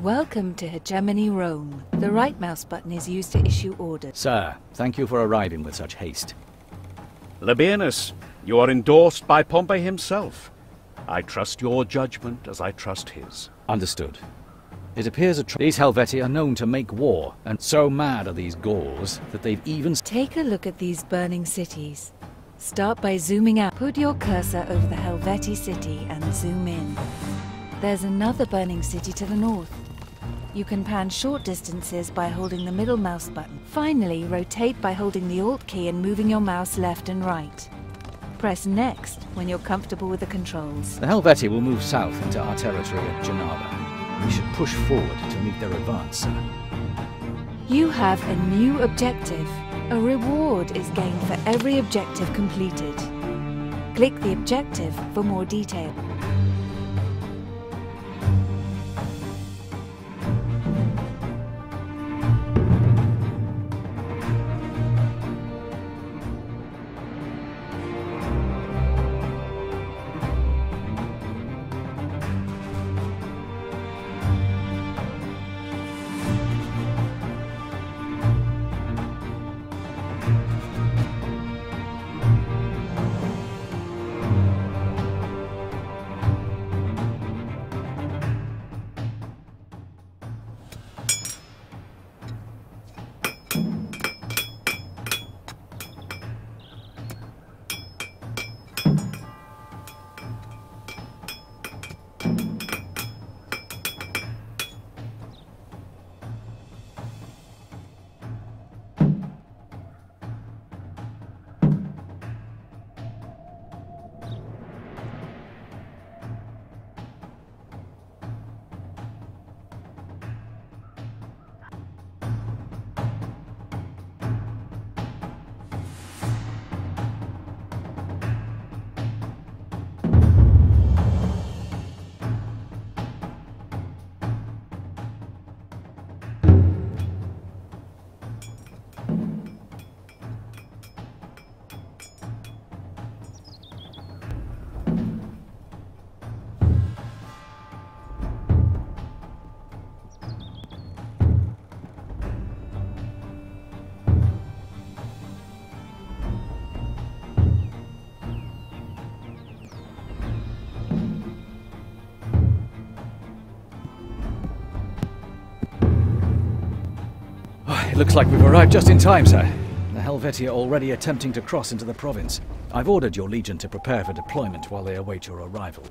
Welcome to Hegemony Rome. The right mouse button is used to issue orders. Sir, thank you for arriving with such haste. Labienus, you are endorsed by Pompey himself. I trust your judgment as I trust his. Understood. It appears these Helvetii are known to make war, and so mad are these Gauls that they've even... Take a look at these burning cities. Start by zooming out. Put your cursor over the Helvetii city and zoom in. There's another burning city to the north. You can pan short distances by holding the middle mouse button. Finally, rotate by holding the Alt key and moving your mouse left and right. Press Next when you're comfortable with the controls. The Helvetii will move south into our territory at Genava. We should push forward to meet their advance, sir. You have a new objective. A reward is gained for every objective completed. Click the objective for more detail. It looks like we've arrived just in time, sir. The Helvetii are already attempting to cross into the province. I've ordered your legion to prepare for deployment while they await your arrival.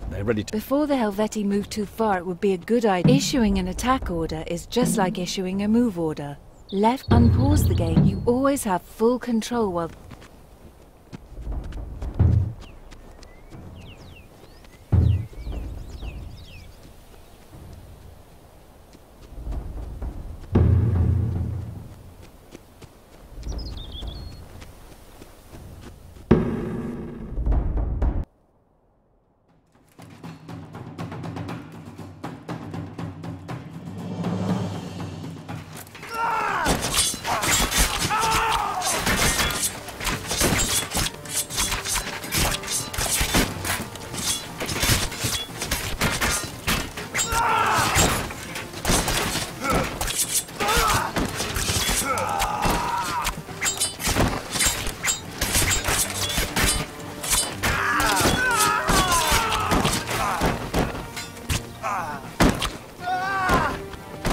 They're ready to... Before the Helvetii move too far, it would be a good idea. Issuing an attack order is just like issuing a move order. Left unpause the game. You always have full control while...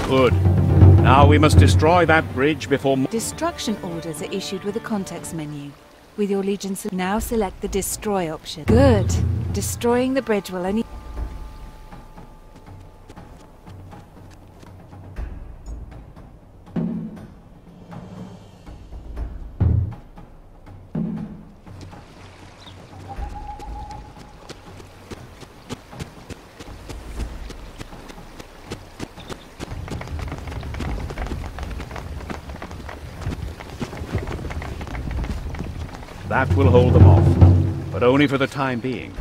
Good. Now we must destroy that bridge before... Destruction orders are issued with a context menu. With your legion, now select the Destroy option. Good. Destroying the bridge will only... That will hold them off, but only for the time being.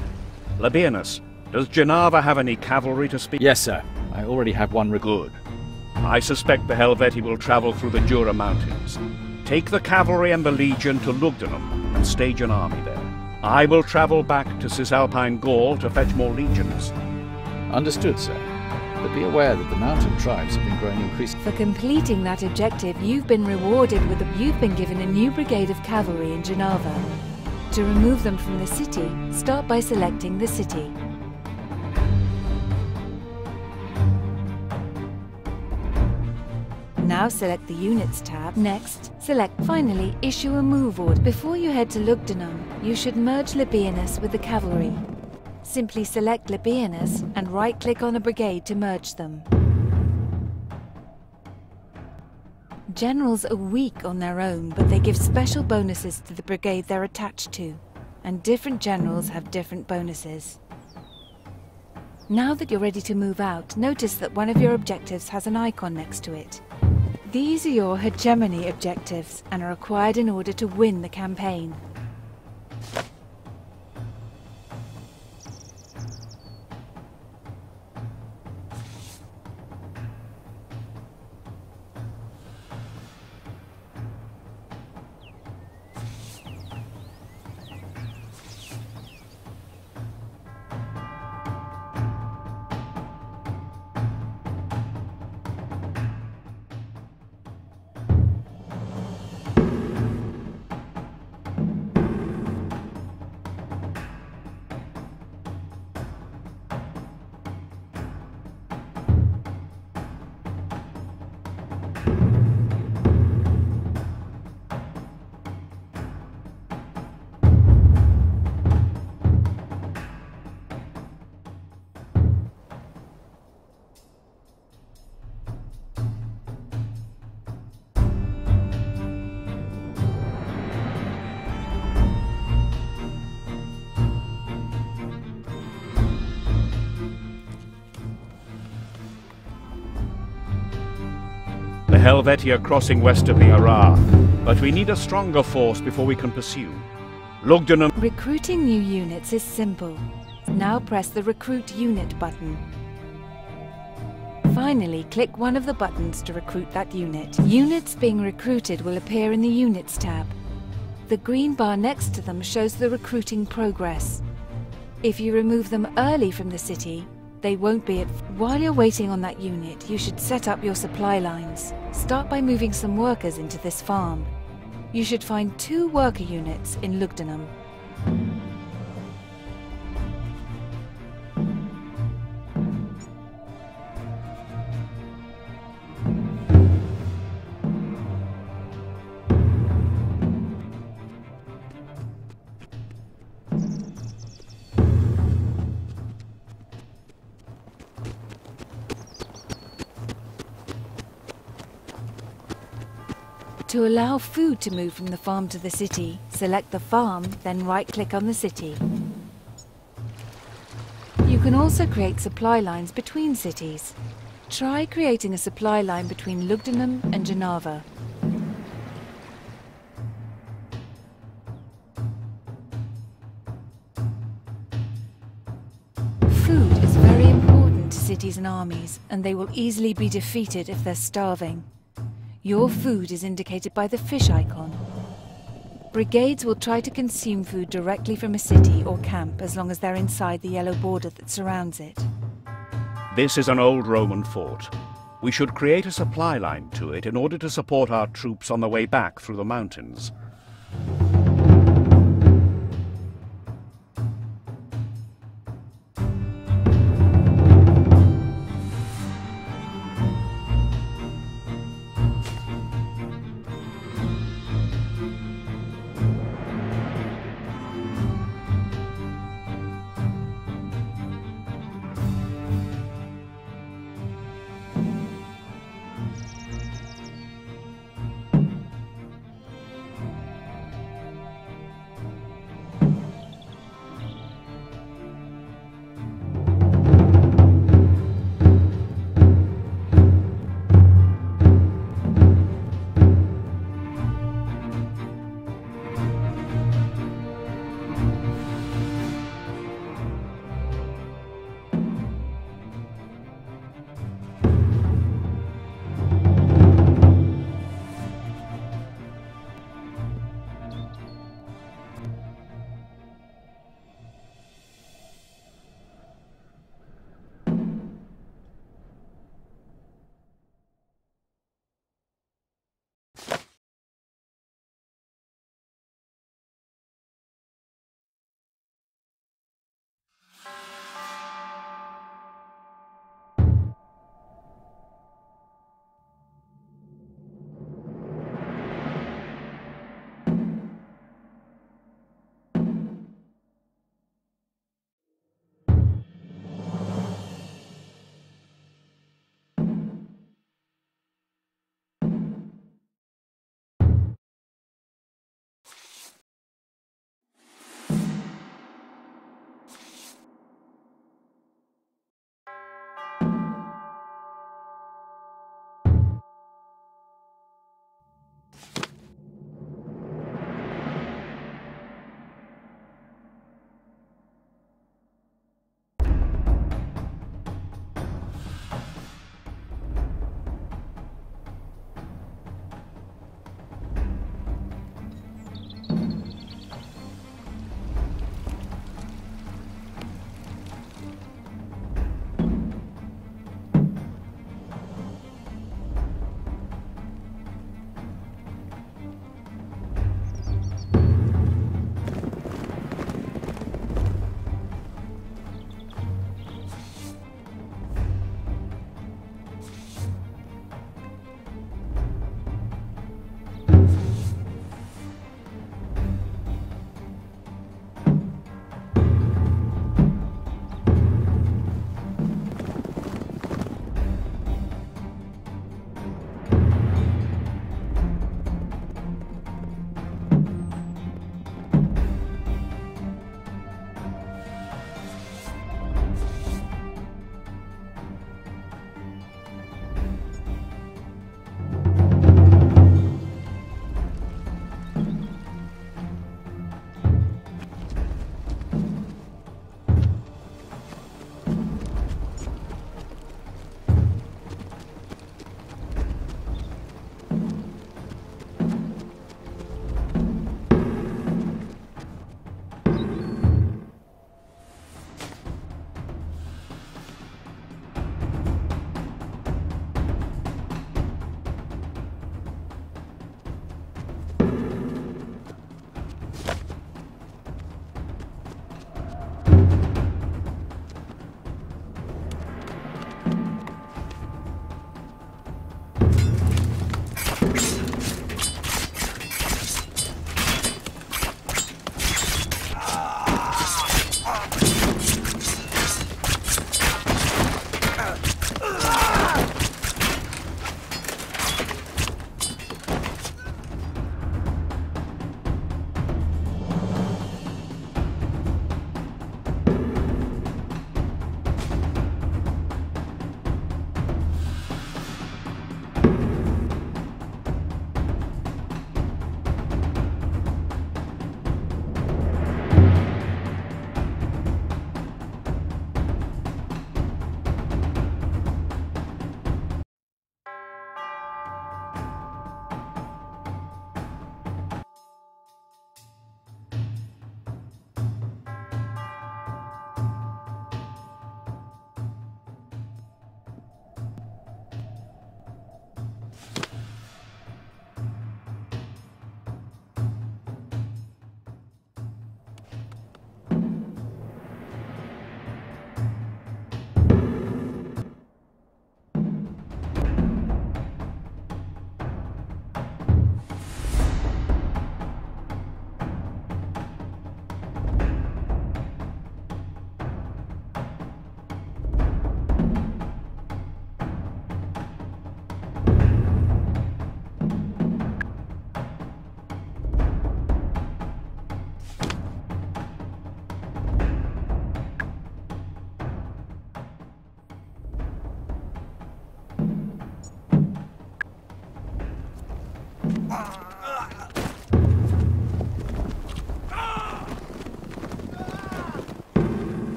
Labienus, does Genava have any cavalry to speak? Yes, sir. I already have one. Good. I suspect the Helvetii will travel through the Jura Mountains. Take the cavalry and the legion to Lugdunum and stage an army there. I will travel back to Cisalpine Gaul to fetch more legions. Understood, sir. But be aware that the mountain tribes have been growing increasingly. For completing that objective, you've been given a new brigade of cavalry in Genava. To remove them from the city, start by selecting the city. Now select the Units tab. Next, finally, issue a move order. Before you head to Lugdunum, you should merge Labienus with the cavalry. Simply select Labienus and right-click on a brigade to merge them. Generals are weak on their own, but they give special bonuses to the brigade they're attached to, and different generals have different bonuses. Now that you're ready to move out, notice that one of your objectives has an icon next to it. These are your hegemony objectives and are required in order to win the campaign. The Helvetii are crossing west of the Arar, but we need a stronger force before we can pursue. Lugdunum. Recruiting new units is simple. Now press the Recruit Unit button. Finally, click one of the buttons to recruit that unit. Units being recruited will appear in the Units tab. The green bar next to them shows the recruiting progress. If you remove them early from the city, they won't be at... While you're waiting on that unit, you should set up your supply lines. Start by moving some workers into this farm. You should find 2 worker units in Lugdunum. To allow food to move from the farm to the city, select the farm, then right-click on the city. You can also create supply lines between cities. Try creating a supply line between Lugdunum and Genava. Food is very important to cities and armies, and they will easily be defeated if they're starving. Your food is indicated by the fish icon. Brigades will try to consume food directly from a city or camp as long as they're inside the yellow border that surrounds it. This is an old Roman fort. We should create a supply line to it in order to support our troops on the way back through the mountains.